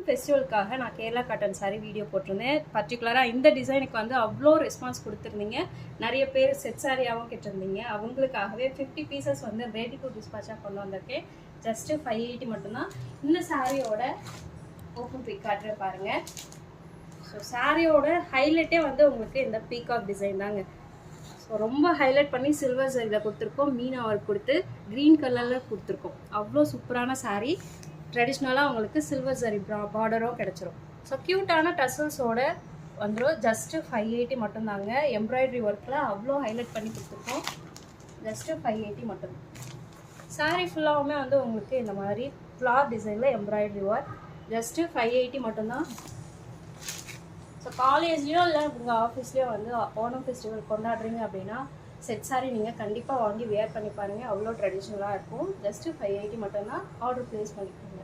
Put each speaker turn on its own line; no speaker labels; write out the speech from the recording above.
ஃபெஸ்டிவலுக்காக நான் Kerala cotton sorry video போட்டிருந்தேன். பர்டிகுலராக இந்த டிசைனுக்கு வந்து அவ்வளோ ரெஸ்பான்ஸ் கொடுத்துருந்தீங்க. நிறைய பேர் செட் சாரியாகவும் கேட்டிருந்தீங்க. அவங்களுக்காகவே 50 பீசஸ் வந்து ரெடி டு டிஸ்பேச்சாக கொண்டு வந்திருக்கேன். ஜஸ்ட்டு 580 மட்டும்தான். இந்த சாரியோட ஓப்பன் பிக் காட்டுற பாருங்கள். ஸோ சாரியோட ஹைலைட்டே வந்து உங்களுக்கு இந்த பீகாக் டிசைன் தாங்க. ஸோ ரொம்ப ஹைலைட் பண்ணி சில்வர் சரியில் கொடுத்துருக்கோம். மீனா ஒர்க் கொடுத்து க்ரீன் கலரில் கொடுத்துருக்கோம். அவ்வளோ சூப்பரான சாரீ. ட்ரெடிஷ்னலாக உங்களுக்கு சில்வர் சரி பார்டரும் கிடச்சிரும். ஸோ க்யூட்டான டசல்ஸோட வந்துடும். ஜஸ்ட்டு 580 மட்டும்தாங்க. எம்ப்ராய்டரி ஒர்க்கில் அவ்வளோ ஹைலைட் பண்ணி கொடுத்துருக்கோம். ஜஸ்ட்டு 580 மட்டும்தான். சாரீ ஃபுல்லாகவுமே வந்து உங்களுக்கு இந்த மாதிரி ஃப்ளார் டிசைனில் எம்ப்ராய்டரி ஒர்க். ஜஸ்ட்டு 580 மட்டும்தான். ஸோ காலேஜ்லேயோ இல்லை உங்கள் ஆஃபீஸ்லேயோ வந்து ஓணம் ஃபெஸ்டிவல் கொண்டாடுறீங்க அப்படின்னா செட் சாரி நீங்கள் கண்டிப்பாக வாங்கி வேர் பண்ணி பாருங்கள். அவ்வளோ ட்ரெடிஷ்னலாக இருக்கும். ஜஸ்ட்டு 580 மட்டும்தான். ஆர்டர் ப்ளேஸ் பண்ணிக்கோங்க.